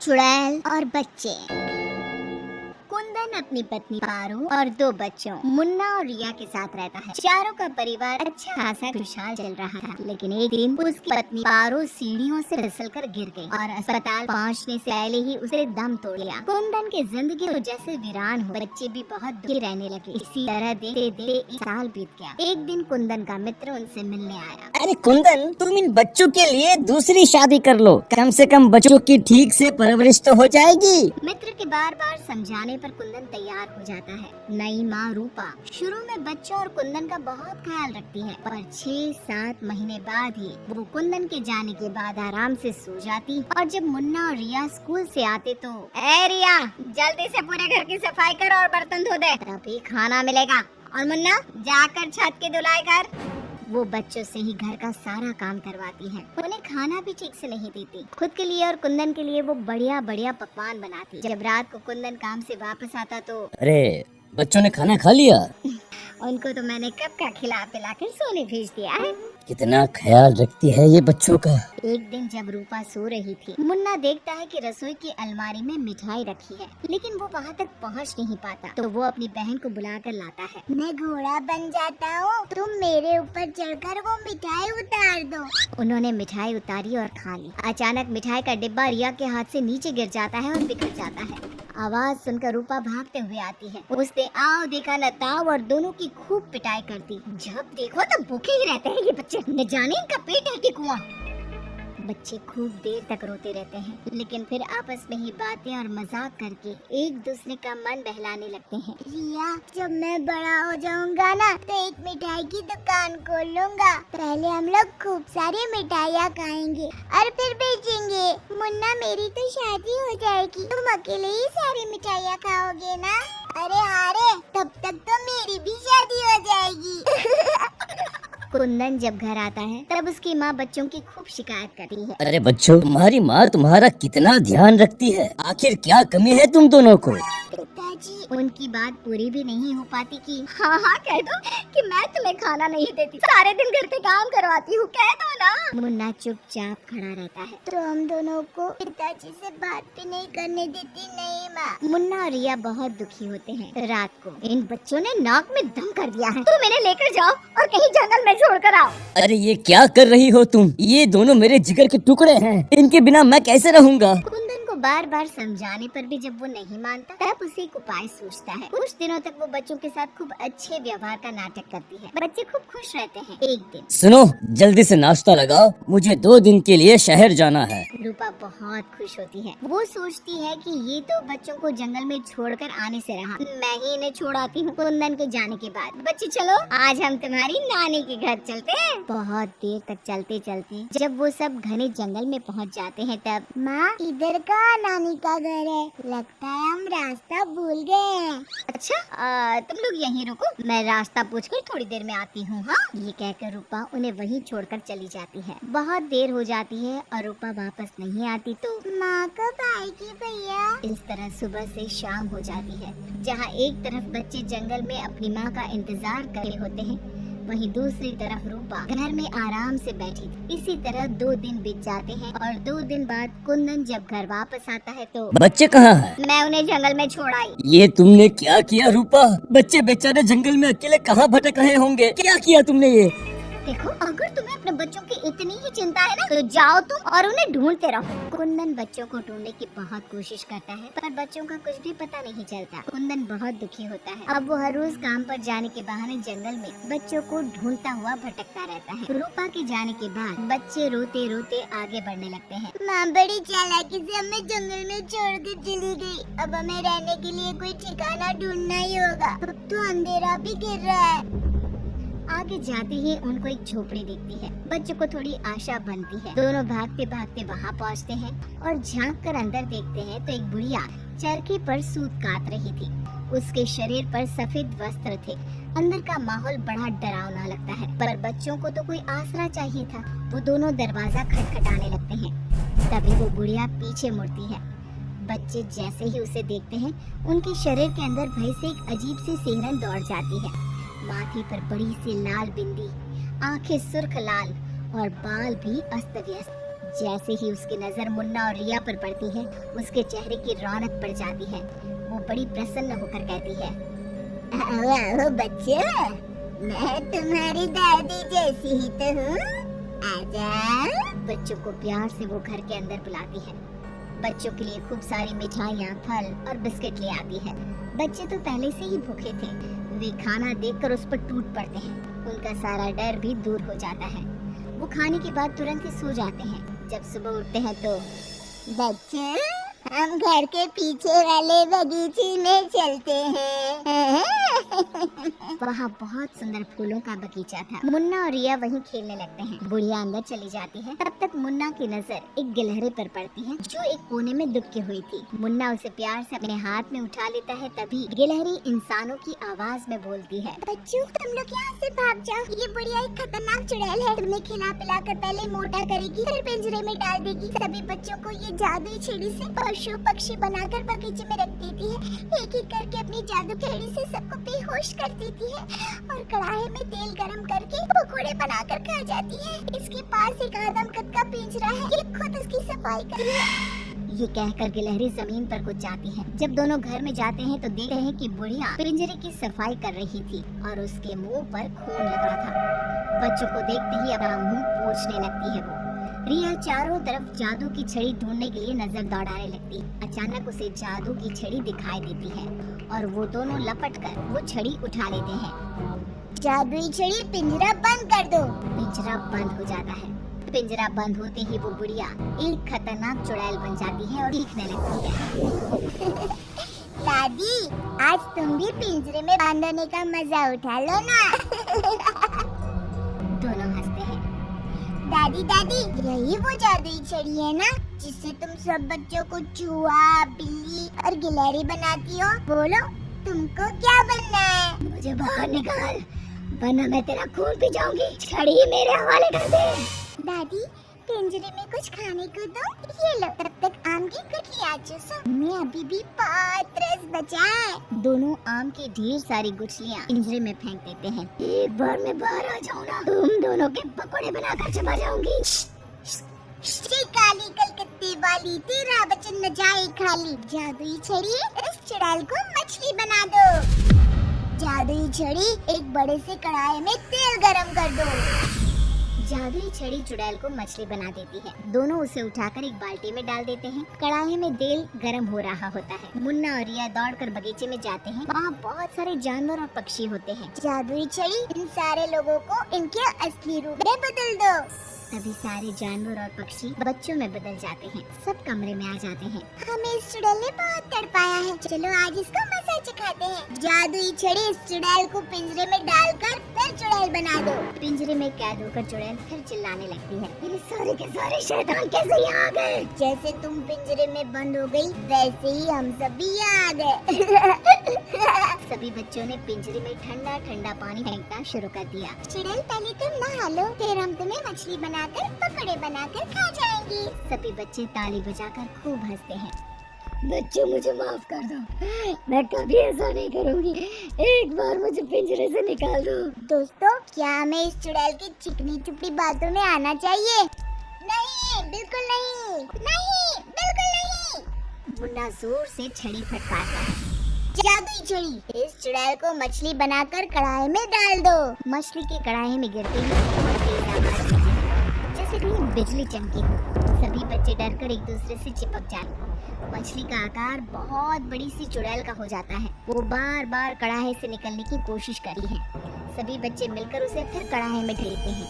चुड़ैल और बच्चे। कुंदन अपनी पत्नी पारू और 2 बच्चों मुन्ना और रिया के साथ रहता है। चारों का परिवार अच्छा खासा खुशहाल चल रहा था, लेकिन एक दिन उसकी पत्नी पारू सीढ़ियों से फिसलकर गिर गई और अस्पताल पहुंचने से पहले ही उसे दम तोड़ लिया। कुंदन की जिंदगी तो जैसे वीरान हो, बच्चे भी बहुत दुखी रहने लगे। इसी तरह देखते देखते 1 साल बीत गया। एक दिन कुंदन का मित्र उनसे मिलने आया। अरे कुंदन, तुम इन बच्चों के लिए दूसरी शादी कर लो, कम से कम बच्चों की ठीक से परवरिश तो हो जाएगी। मित्र के बार बार समझाने पर कुंदन तैयार हो जाता है। नई माँ रूपा शुरू में बच्चों और कुंदन का बहुत ख्याल रखती है, पर 6-7 महीने बाद ही वो कुंदन के जाने के बाद आराम से सो जाती। और जब मुन्ना और रिया स्कूल से आते तो ए रिया, जल्दी से पूरे घर की सफाई कर और बर्तन धो दे, तभी खाना मिलेगा। और मुन्ना, जाकर छत की धुलाई कर। वो बच्चों से ही घर का सारा काम करवाती है। उन्हें खाना भी ठीक से नहीं देती। खुद के लिए और कुंदन के लिए वो बढ़िया बढ़िया पकवान बनाती। जब रात को कुंदन काम से वापस आता तो अरे बच्चों ने खाना खा लिया? उनको तो मैंने कब का खिला पिला कर सोने भेज दिया है। कितना ख्याल रखती है ये बच्चों का। एक दिन जब रूपा सो रही थी, मुन्ना देखता है कि रसोई की अलमारी में मिठाई रखी है, लेकिन वो वहाँ तक पहुँच नहीं पाता। तो वो अपनी बहन को बुलाकर लाता है। मैं घोड़ा बन जाता हूँ, तुम मेरे ऊपर चढ़कर वो मिठाई उतार दो। उन्होंने मिठाई उतारी और खा ली। अचानक मिठाई का डिब्बा रिया के हाथ से नीचे गिर जाता है और बिखर जाता है। आवाज सुनकर रूपा भागते हुए आती है। उसने आओ देखा न ताव और दोनों की खूब पिटाई करती। जब देखो तो भूखे ही रहते हैं ये बच्चे, न जाने इनका पेट है कि कुआं। बच्चे खूब देर तक रोते रहते हैं, लेकिन फिर आपस में ही बातें और मजाक करके एक दूसरे का मन बहलाने लगते हैं। रिया, जब मैं बड़ा हो जाऊंगा ना तो एक मिठाई की दुकान खोल लूंगा। पहले हम लोग खूब सारी मिठाइयाँ खाएंगे और फिर बेचेंगे। मुन्ना, मेरी तो शादी हो जाएगी, तुम अकेले ही सारी मिठाइयाँ खाओगे ना? अरे अरे, तब तक तो मेरी भी शादी हो जाएगी। कुंदन जब घर आता है तब उसकी माँ बच्चों की खूब शिकायत करती है। अरे बच्चों, तुम्हारी माँ तुम्हारा कितना ध्यान रखती है, आखिर क्या कमी है तुम दोनों को? पिताजी, उनकी बात पूरी भी नहीं हो पाती कि हाँ कह दो कि मैं तुम्हें खाना नहीं देती, सारे दिन घर के काम करवाती हूँ, कह दो ना। मुन्ना चुपचाप खड़ा रहता है। तो हम दोनों को पिताजी से बात भी नहीं करने देती। नहीं माँ। मुन्ना और रिया बहुत दुखी होते हैं। रात को इन बच्चों ने नाक में दम कर दिया है, तुम इन्हें लेकर जाओ और कहीं जंगल में छोड़ कर आओ। अरे ये क्या कर रही हो तुम? ये दोनों मेरे जिगर के टुकड़े हैं, इनके बिना मैं कैसे रहूँगा? कुंदन को बार बार समझाने पर भी जब वो नहीं मानता तब उसे एक उपाय सोचता है। कुछ दिनों तक वो बच्चों के साथ खूब अच्छे व्यवहार का नाटक करती है। बच्चे खूब खुश रहते हैं। एक दिन सुनो, जल्दी से नाश्ता लगाओ, मुझे 2 दिन के लिए शहर जाना है। रूपा बहुत खुश होती है। वो सोचती है कि ये तो बच्चों को जंगल में छोड़कर आने से रहा, मैं ही इन्हें छोड़ आती हूँ। कुंदन के जाने के बाद बच्चे चलो आज हम तुम्हारी नानी के घर चलते हैं। बहुत देर तक चलते चलते जब वो सब घने जंगल में पहुँच जाते हैं तब माँ, इधर का नानी का घर है, लगता है हम रास्ता भूल गए हैं। अच्छा, तुम लोग यहीं रुको, मैं रास्ता पूछकर थोड़ी देर में आती हूँ। हाँ, ये कहकर रूपा उन्हें वहीं छोड़कर चली जाती है। बहुत देर हो जाती है और रूपा वापस नहीं आती तो माँ कब आएगी भैया? इस तरह सुबह से शाम हो जाती है। जहाँ एक तरफ बच्चे जंगल में अपनी माँ का इंतजार कर रहे होते हैं, वहीं दूसरी तरफ रूपा घर में आराम से बैठी थी। इसी तरह 2 दिन बीत जाते हैं और 2 दिन बाद कुंदन जब घर वापस आता है तो बच्चे कहाँ हैं? मैं उन्हें जंगल में छोड़ आई। ये तुमने क्या किया रूपा? बच्चे बेचारे जंगल में अकेले कहाँ भटक रहे होंगे? क्या किया तुमने ये? देखो, अगर तुम्हें अपने बच्चों की इतनी ही चिंता है ना तो जाओ तुम और उन्हें ढूंढते रहो। कुंदन बच्चों को ढूंढने की बहुत कोशिश करता है, पर बच्चों का कुछ भी पता नहीं चलता। कुंदन बहुत दुखी होता है। अब वो हर रोज काम पर जाने के बहाने जंगल में बच्चों को ढूंढता हुआ भटकता रहता है। रूपा के जाने के बाद बच्चे रोते रोते आगे बढ़ने लगते हैं। माँ बड़ी चालाकी से हमें जंगल में छोड़ कर चली गई। अब हमें रहने के लिए कोई ठिकाना ढूंढना ही होगा। अब तो अंधेरा भी गिर रहा है। आगे जाते ही उनको एक झोपड़ी दिखती है। बच्चों को थोड़ी आशा बनती है। दोनों भागते भागते वहाँ पहुँचते हैं और झांक कर अंदर देखते हैं तो एक बुढ़िया चरखी पर सूत काट रही थी। उसके शरीर पर सफेद वस्त्र थे। अंदर का माहौल बड़ा डरावना लगता है, पर बच्चों को तो कोई आसरा चाहिए था। वो दोनों दरवाजा खटखटाने लगते हैं। तभी वो बुढ़िया पीछे मुड़ती है। बच्चे जैसे ही उसे देखते हैं, उनके शरीर के अंदर भय से एक अजीब सी सिहरन दौड़ जाती है। माथे पर बड़ी सी लाल बिंदी, आंखें सुर्ख लाल और बाल भी अस्त व्यस्त। जैसे ही उसकी नजर मुन्ना और रिया पर पड़ती है, उसके चेहरे की रौनक बढ़ जाती है। वो बड़ी प्रसन्न होकर कहती है, आओ आओ बच्चों, मैं तुम्हारी दादी जैसी ही तो हूँ, आजा। बच्चों को प्यार से वो घर के अंदर बुलाती है। बच्चों के लिए खूब सारी मिठाइयाँ, फल और बिस्किट ले आती है। बच्चे तो पहले से ही भूखे थे, वे खाना देखकर उस पर टूट पड़ते हैं। उनका सारा डर भी दूर हो जाता है। वो खाने के बाद तुरंत ही सो जाते हैं। जब सुबह उठते हैं तो बच्चे, हम घर के पीछे वाले बगीचे में चलते हैं। वहाँ बहुत सुंदर फूलों का बगीचा था। मुन्ना और रिया वहीं खेलने लगते हैं। बुढ़िया अंदर चली जाती है। तब तक मुन्ना की नजर एक गिलहरी पर पड़ती है, जो एक कोने में दुबकी हुई थी। मुन्ना उसे प्यार से अपने हाथ में उठा लेता है। तभी गिलहरी इंसानों की आवाज में बोलती है, बच्चों तुम लोग यहाँ से भाग जाओ, ये बुढ़िया एक खतरनाक चुड़ैल है। तुम्हें खिला पिला कर पहले मोटा करेगी, फिर पिंजरे में डाल देगी। सभी बच्चों को ये जादुई छड़ी से पशु पक्षी बनाकर बगीचे में रख देती है। एक एक करके अपनी जादू छड़ी से सबको बेहोश कर देती है और कढ़ाई में तेल गरम करके पकोड़े बनाकर खा जाती है। इसके पास एक आदम कद का पिंजरा है, ये खुद उसकी सफाई करती है। ये कहकर गिलहरी जमीन पर कुछ जाती है। जब दोनों घर में जाते हैं तो देखते हैं कि बुढ़िया पिंजरे की सफाई कर रही थी और उसके मुंह पर खून लगा था। बच्चों को देखते ही अपना मुंह पोंछने लगती है। वो रिया चारों तरफ जादू की छड़ी ढूंढने के लिए नजर दौड़ाने लगती। अचानक उसे जादू की छड़ी दिखाई देती है और वो दोनों लपटकर वो छड़ी उठा लेते हैं। जादुई छड़ी, पिंजरा बंद कर दो। पिंजरा बंद हो जाता है। पिंजरा बंद होते ही वो बुढ़िया एक खतरनाक चुड़ैल बन जाती है और चीखने लगती है। दादी, आज तुम भी पिंजरे में बंद होने का मजा उठा लो ना। दोनों हंसते हैं। दादी दादी, यही वो जादुई छड़ी है ना, जिससे तुम सब बच्चों को चूहा, बिल्ली और गिलहरी बनाती हो। बोलो, तुमको क्या बनना है? मुझे बाहर निकाल, वरना मैं तेरा खून पी जाऊंगी। छड़ी मेरे हवाले कर दे। दादी, पिंजरे में कुछ खाने को दो। ये लो, तब तक आम की गुठलियां चूसो। मैं अभी भी बहुत रस बचा है। दोनों आम की ढेर सारी गुठलियां पिंजरे में फेंक देते हैं। एक बार मैं बाहर आ जाऊँ ना, तुम दोनों के पकोड़े बनाकर चबा जाऊंगी। काली कलकत्ते वाली, तेरा बचन न जाए खाली। जादुई छड़ी, इस चुड़ैल को मछली बना दो। जादुई छड़ी, एक बड़े से कढ़ाई में तेल गरम कर दो। जादुई छड़ी चुड़ैल को मछली बना देती है। दोनों उसे उठाकर एक बाल्टी में डाल देते हैं। कढ़ाई में तेल गरम हो रहा होता है। मुन्ना और रिया दौड़कर बगीचे में जाते हैं। वहाँ बहुत सारे जानवर और पक्षी होते हैं। जादुई छड़ी, इन सारे लोगों को इनके असली रूप में बदल दो। सभी सारे जानवर और पक्षी बच्चों में बदल जाते हैं। सब कमरे में आ जाते हैं। हमें इस चुड़ैल ने बहुत तड़पाया है, चलो आज इसको मजा चखाते हैं। जादुई छड़ी, इस चुड़ैल को पिंजरे में डालकर फिर चुड़ैल बना दो। पिंजरे में कैद होकर चुड़ैल फिर चिल्लाने लगती है, ये सारे के सारे शैतान कैसे यहाँ आ गए? जैसे तुम पिंजरे में बंद हो गई, वैसे ही हम सब भी यहाँ आ गए। सभी बच्चों ने पिंजरे में ठंडा ठंडा पानी फेंकना शुरू कर दिया। चुड़ैल, पहले तुम नहा लो, फिर हम तुम्हें मछली बनाकर पकौड़े बनाकर खा जाएंगे। सभी बच्चे ताली बजाकर खूब हंसते हैं। बच्चों, मुझे माफ कर दो, मैं कभी ऐसा नहीं करूंगी। एक बार मुझे पिंजरे से निकाल दो। दोस्तों, क्या हमें इस चुड़ैल की चिकनी चुपड़ी बातों में आना चाहिए? नहीं, बिल्कुल नहीं, नहीं, बिल्कुल नहीं। मुन्ना जोर से छड़ी फटकारता है। जादुई छड़ी, इस चुड़ैल को मछली बनाकर कढ़ाई में डाल दो। मछली की कढ़ाई में गिरते ही बहुत तेज आवाज होती है, जैसे कहीं बिजली चमकी हो। सभी बच्चे डरकर एक दूसरे से चिपक जाते। मछली का आकार बहुत बड़ी सी चुड़ैल का हो जाता है। वो बार बार कढ़ाई से निकलने की कोशिश करी है। सभी बच्चे मिलकर उसे फिर कढ़ाई में ढेरते हैं।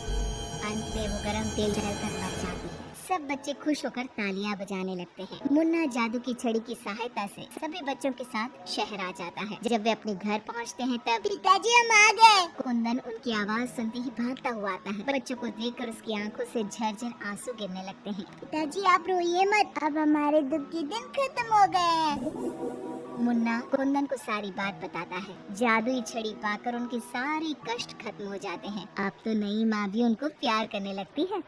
अंत में वो गरम तेल जलकर मर जाती है। सब बच्चे खुश होकर तालियां बजाने लगते हैं। मुन्ना जादू की छड़ी की सहायता से सभी बच्चों के साथ शहर आ जाता है। जब वे अपने घर पहुंचते हैं तब पिताजी, हम आ गए। कुंदन उनकी आवाज सुनते ही भागता हुआ आता है। बच्चों को देखकर उसकी आंखों से झरझर आंसू गिरने लगते हैं। पिताजी, आप रोइए मत, अब हमारे दुख के दिन खत्म हो गए हैं। मुन्ना कुंदन को सारी बात बताता है। जादुई छड़ी पाकर उनके सारे कष्ट खत्म हो जाते हैं। अब तो नई माँ भी उनको प्यार करने लगती है।